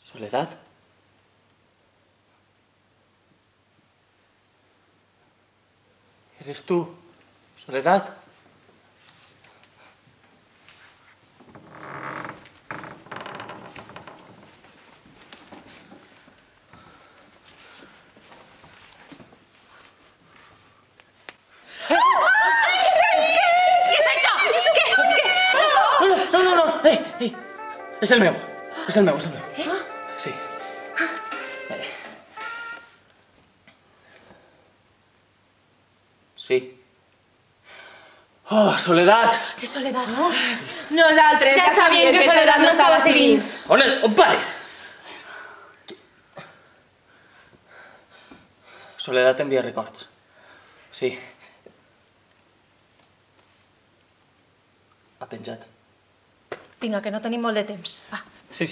Soledad. ¿Eres tú, Soledad? Ei! És el meu. És el meu. Sí. Sí. Oh, Soledad! És Soledad. Nosaltres Ja sabíem que Soledad no estava així dins. On pares? Soledad t'envia records. Sí. Ha penjat. Vinga, que no tenim molt de temps. Va. Sí.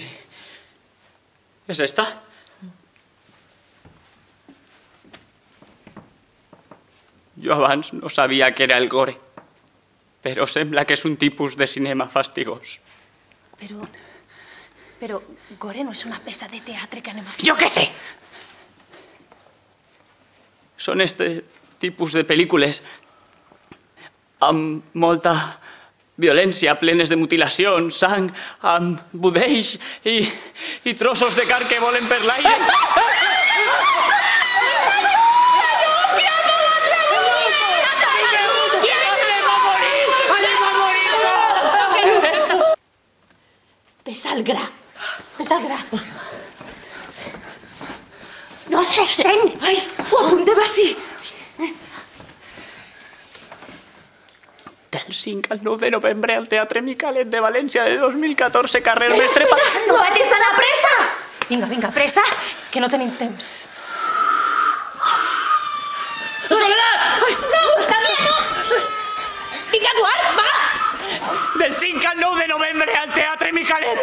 ¿Es esta? Jo abans no sabia que era el gore, però sembla que és un tipus de cinema fastigós. Però gore no és una peça de teatre que anem a fer. Jo què sé! Són este tipus de pel·lícules amb molta violència, plenes de mutilacions, sang, amb budells i trossos de carn que volen per l'aire. Ves al gra. No s'estén! Ai, ho apuntem així. Del 5 al 9 de novembre al Teatre Micalet de València de 2014, carrer Mestre Pare. No vaig estar a pressa! Vinga, pressa, que no tenim temps. Soledad! No, també no! Vinga, Eduard, va! Del 5 al 9 de novembre al Teatre Micalet.